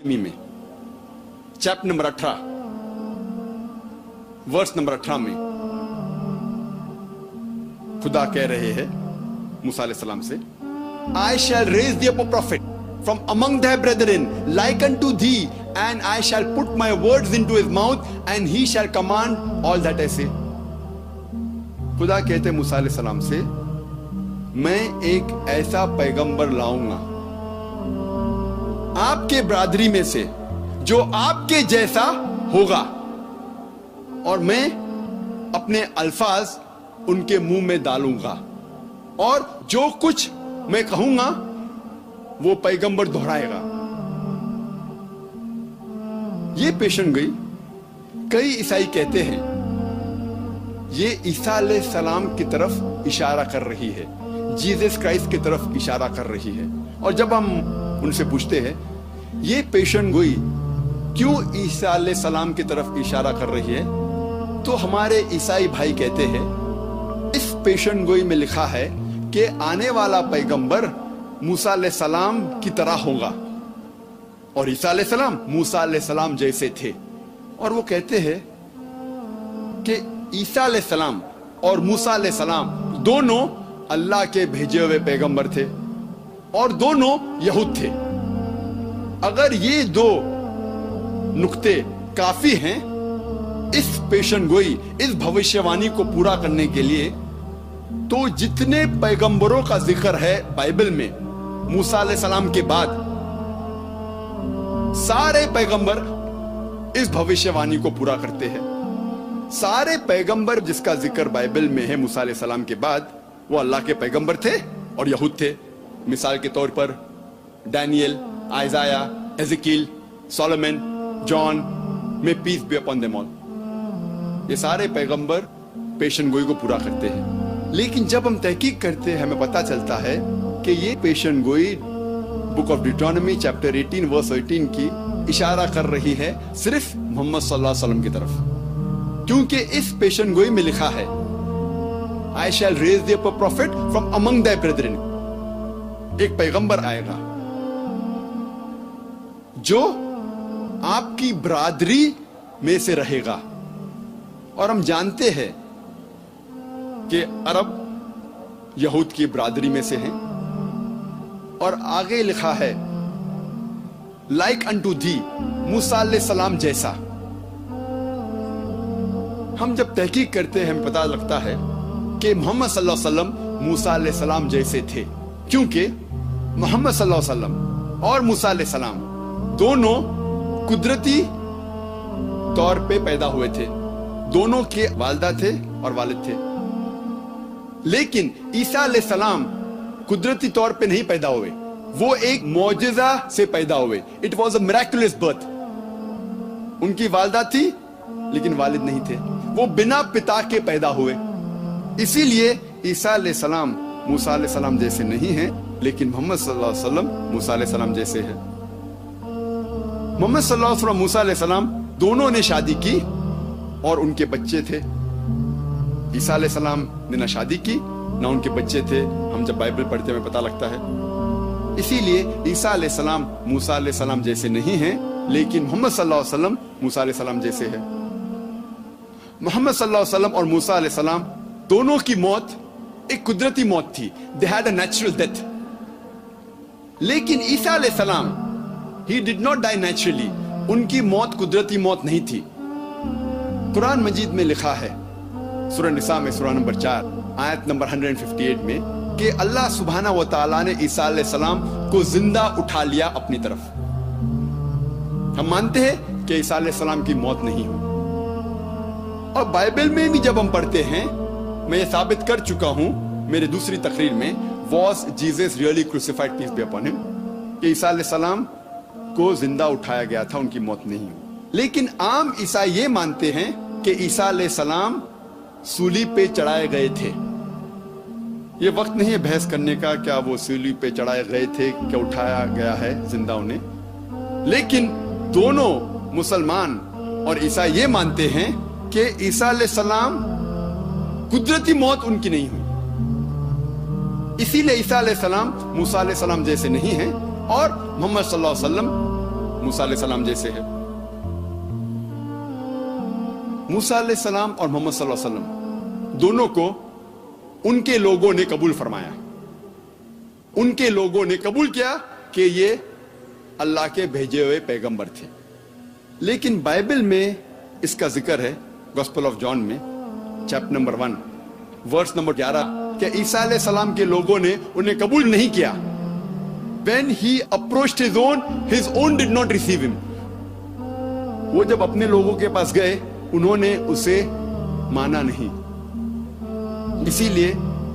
में chapter number 18 verse number 18 में खुदा कह रहे हैं मूसा अलैहिस्सलाम से, I shall raise thee up a prophet from among thy brethren like unto thee, and I shall put my words into his mouth, and he shall command all that I say. खुदा कहते मूसा अलैहिस्सलाम से, मैं एक ऐसा पैगंबर लाऊंगा आपके बरादरी में से जो आपके जैसा होगा, और मैं अपने अल्फाज उनके मुंह में डालूंगा, और जो कुछ मैं कहूंगा वो पैगंबर दोहराएगा। ये पेशन गई। कई ईसाई कहते हैं ये ईसा अलैहिस्सलाम की तरफ इशारा कर रही है, जीसस क्राइस्ट की तरफ इशारा कर रही है। और जब हम उनसे पूछते हैं ये पेशन गोई क्यों ईसा अलैहिस्सलाम की तरफ इशारा कर रही है, तो हमारे ईसाई भाई कहते हैं इस पेशन गोई में लिखा है कि आने वाला पैगंबर मूसा अलैहिस्सलाम की तरह होगा, और ईसा अलैहिस्सलाम मूसा अलैहिस्सलाम जैसे थे। और वो कहते हैं कि ईसा अलैहिस्सलाम और मूसा अलैहिस्सलाम दोनों अल्लाह के भेजे हुए पैगंबर थे, और दोनों यहूद थे। अगर ये दो नुक्ते काफी हैं इस पेशन गोई, इस भविष्यवाणी को पूरा करने के लिए, तो जितने पैगंबरों का जिक्र है बाइबल में मूसा अलैहिस्सलाम के बाद, सारे पैगंबर इस भविष्यवाणी को पूरा करते हैं। सारे पैगंबर जिसका जिक्र बाइबल में है मूसा अलैहिस्सलाम के बाद, वो अल्लाह के पैगंबर थे और यहूद थे। मिसाल के तौर पर Daniel, Isaiah, Ezekiel, Solomon, John, may peace be upon them all, ये सारे पैगंबर पेशन गोई को पूरा करते हैं। लेकिन जब हम तहकीक करते हैं हमें पता चलता है कि ये पेशन गोई बुक ऑफ डिट्रोनॉमी चैप्टर 18 वर्स 18 की इशारा कर रही है सिर्फ मोहम्मद सल्लल्लाहु अलैहि वसल्लम की तरफ, क्योंकि इस पेशन गोई में लिखा है I shall raise thee up a prophet from among thy brethren, एक पैगंबर आएगा जो आपकी बरादरी में से रहेगा। और हम जानते हैं कि अरब यहूद की बरादरी में से हैं। और आगे लिखा है लाइक अनटू दी, मूसा अलैहिस्सलाम जैसा। हम जब तहकीक करते हैं हमें पता लगता है कि मोहम्मद सल्लल्लाहु अलैहि वसल्लम मूसा अलैहिस्सलाम जैसे थे, क्योंकि मोहम्मद सल्लल्लाहु अलैहि वसल्लम और मूसा अलैहिस्सलाम दोनों कुदरती तौर पे पैदा हुए थे, दोनों के वालिदा थे और वालिद थे। लेकिन ईसा अलैहिस्सलाम कुदरती तौर पे नहीं पैदा हुए, वो एक मौजिजा से पैदा हुए। It was a miraculous birth. उनकी वालिदा थी लेकिन वालिद नहीं थे, वो बिना पिता के पैदा हुए। इसीलिए ईसा अलैहिस्सलाम मूसा अलैहिस्सलाम जैसे नहीं हैं, लेकिन मोहम्मद सल्लल्लाहु अलैहि वसल्लम मूसा अलैहिस्सलाम जैसे हैं। मोहम्मद सल्लल्लाहु अलैहि वसल्लम मूसा अलैहिस्सलाम दोनों ने शादी की और उनके बच्चे थे। ईसा अलैहिस्सलाम ने ना शादी की ना उनके बच्चे थे। हम जब बाइबल पढ़ते हमें पता लगता है। इसीलिए ईसा अलैहिस्सलाम मूसा अलैहिस्सलाम जैसे नहीं हैं, लेकिन मोहम्मद सल्लल्लाहु अलैहि वसल्लम मूसा अलैहिस्सलाम जैसे हैं। मोहम्मद सल्लल्लाहु अलैहि वसल्लम और मूसा अलैहिस्सलाम दोनों की मौत एक कुदरती मौत थी। They had a natural death. लेकिन ईसा अलैहिस्सलाम he did not die naturally. उनकी मौत कुदरती मौत नहीं थी। कुरान मजीद में लिखा है सूरह निसा में सूरह नंबर 4 आयत नंबर 158 में कि अल्लाह सुब्हाना व तआला ने ईसा अलैहिस्सलाम को जिंदा उठा लिया अपनी तरफ। हम मानते हैं कि ईसा अलैहिस्सलाम की मौत नहीं हुई। और बाइबल में भी जब हम पढ़ते हैं, मैं ये साबित कर चुका हूं मेरे दूसरी तकरीर में, was Jesus really crucified peace be upon him, कि ईसा अलैहिस्सलाम को जिंदा उठाया गया था, उनकी मौत नहीं हुई। लेकिन आम ईसाई ये मानते हैं कि ईसा अलैहिस्सलाम सूली पे चढ़ाए गए थे। ये वक्त नहीं है बहस करने का क्या वो सूली पे चढ़ाए गए थे, क्या उठाया गया है जिंदा उन्हें। लेकिन दोनों मुसलमान और ईसाई ये मानते हैं कि ईसा अलैहिस्सलाम कुदरती मौत उनकी नहीं हुई। इसीलिए ईसा अलैहिस्सलाम मूसा अलैहिस्सलाम जैसे नहीं हैं और मोहम्मद सल्लल्लाहु अलैहि वसल्लम मूसा अलैहिस्सलाम जैसे है। मूसा अलैहिस्सलाम और मोहम्मद सल्लल्लाहु अलैहि वसल्लम दोनों को उनके लोगों ने कबूल फरमाया, उनके लोगों ने कबूल किया कि ये अल्लाह के भेजे हुए पैगंबर थे। लेकिन बाइबल में इसका जिक्र है गॉस्पेल ऑफ जॉन में चैप्टर नंबर 1 वर्स नंबर 11 कि ईसा अलैहिस्सलाम के लोगों ने उन्हें कबूल नहीं किया। When he approached his own did not receive him. वो जब अपने लोगों के पास गए उन्होंने उसे माना नहीं। इसीलिए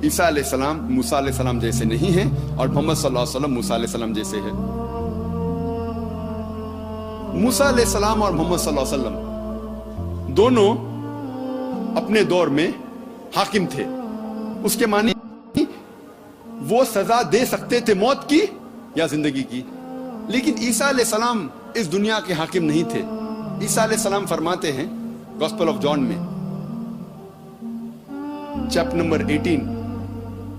ईसा अलैहिस्सलाम मूसा अलैहिस्सलाम जैसे नहीं हैं और मोहम्मद सल्लल्लाहु अलैहि वसल्लम मूसा अलैहिस्सलाम जैसे हैं। मूसा अलैहिस्सलाम और मोहम्मद सल्लल्लाहु अलैहि वसल्लम दोनों अपने दौर में हाकिम थे। उसके मानी वो सजा दे सकते थे मौत की या जिंदगी की। लेकिन ईसा अलैहिस्सलाम इस दुनिया के हाकिम नहीं थे। ईसा अलैहिस्सलाम फरमाते हैं गॉस्पेल ऑफ जॉन में चैप्टर नंबर 18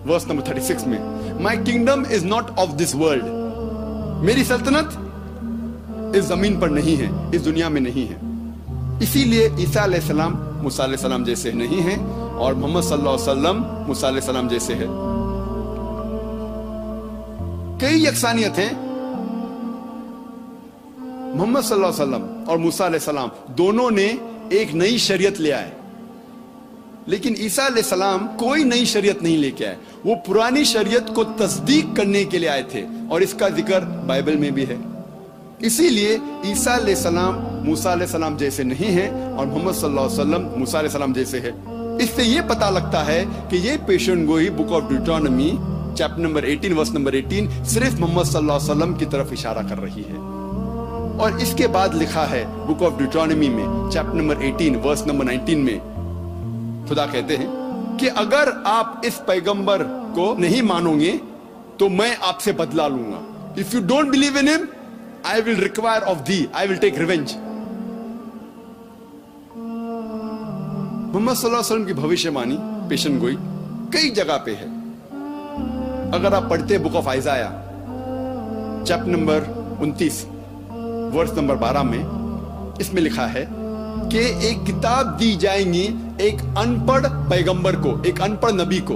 वर्स नंबर 36 में, माई kingdom is not of this world. मेरी सल्तनत इस जमीन पर नहीं है, इस दुनिया में नहीं है। इसीलिए ईसा अलैहिस्सलाम मूसा अलैहिस्सलाम जैसे नहीं हैं और मोहम्मद सल्लल्लाहु अलैहि वसल्लम मूसा अलैहिस्सलाम जैसे है। कई यकसानियत हैं। मोहम्मद सल्लल्लाहु अलैहि वसल्लम और मूसा अलैहिस्सलाम दोनों ने एक नई शरीयत ले आए, लेकिन ईसा अलैहिस्सलाम कोई नई शरीयत नहीं लेके आए। वो पुरानी शरीयत को तस्दीक करने के लिए आए थे और इसका जिक्र बाइबल में भी है। इसीलिए ईसा अलैहिस्सलाम मूसा अलैहिस्सलाम जैसे नहीं हैं और मोहम्मद सल्लल्लाहु अलैहि वसल्लम मूसा अलैहिस्सलाम जैसे है। इससे ये पता लगता है कि ये पेशन गोई book of Deuteronomy chapter number 18 verse number 18 सिर्फ मोहम्मद सल्लल्लाहु अलैहि वसल्लम की तरफ इशारा कर रही है। और इसके बाद लिखा है बुक ऑफ ड्यूटोनॉमी में चैप्टर नंबर 18 वर्स नंबर 19 में खुदा कहते हैं कि अगर आप इस पैगंबर को नहीं मानोगे तो मैं आपसे बदला लूंगा। If you don't believe in him I will require of thee, I will take revenge. Muhammad सल्लल्लाहु अलैहि वसल्लम की भविष्यवाणी पेशन गोई कई जगह पे है। अगर आप पढ़ते book of Isaiah chapter number 29 verse number 12 में इसमें लिखा है कि एक किताब दी जाएगी एक अनपढ़ पैगंबर को, एक अनपढ़ नबी को,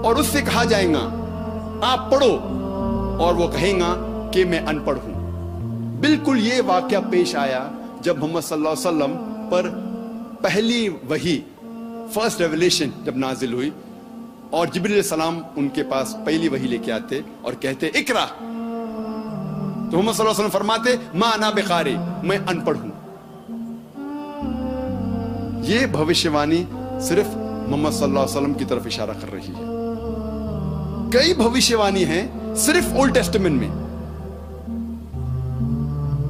और उससे कहा जाएगा आप पढ़ो, और वो कहेगा कि मैं अनपढ़ हूं। बिल्कुल ये वाकया पेश आया जब मोहम्मद सल्लल्लाहु अलैहि वसल्लम पर पहली वही फर्स्ट रेवलेशन जब नाजिल हुई और जिब्रील सलाम उनके पास पहली वही लेके आते और कहते इकरा, तो मोहम्मद सल्लल्लाहु अलैहि वसल्लम फरमाते मा अना बिकारी, मैं अनपढ़ हूं। ये भविष्यवाणी सिर्फ मोहम्मद सल्लल्लाहु अलैहि वसल्लम की तरफ इशारा कर रही है। कई भविष्यवाणी हैं सिर्फ ओल्ड टेस्टामेंट में।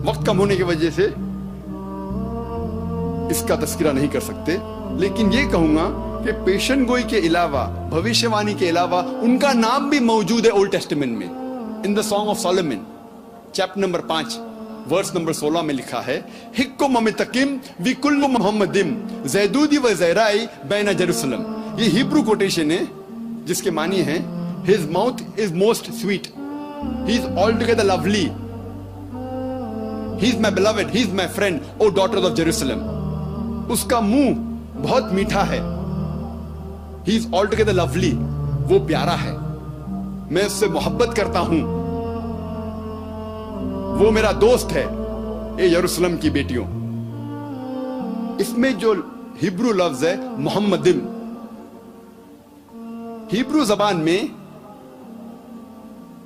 वक्त कम होने की वजह से इसका तस्करा नहीं कर सकते, लेकिन ये कहूंगा कि पेशन गोई के अलावा, भविष्यवाणी के अलावा उनका नाम भी मौजूद है ओल्ड टेस्टामेंट में। In the Song of Solomon chapter number 5 verse number 16 में लिखा है हिक्को ममितकिम विकुल्लु मोहम्मदिम ज़ैदूदी व ज़ैराई बैना जेरूसलम। ये हिब्रू कोटेशन है जिसके मानी है his mouth is most sweet, he is all together lovely, he is my beloved, he is my friend O daughters of Jerusalem. उसका मुंह बहुत मीठा है, he is all together lovely, वो प्यारा है, मैं उससे मोहब्बत करता हूं, वो मेरा दोस्त है, ए यरूशलेम की बेटियों। इसमें जो हिब्रू लफ्ज है मोहम्मदिम, हिब्रू जबान में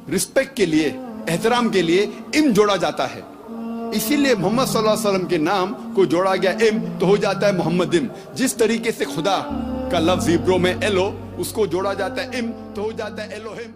रिस्पेक्ट के लिए, एहतराम के लिए इम जोड़ा जाता है। इसीलिए मोहम्मद सल्लल्लाहु अलैहि वसल्लम के नाम को जोड़ा गया इम तो हो जाता है मोहम्मदिम। जिस तरीके से खुदा का लफ्ज हिब्रू में एलो, उसको जोड़ा जाता है इम तो हो जाता है एलोहिम।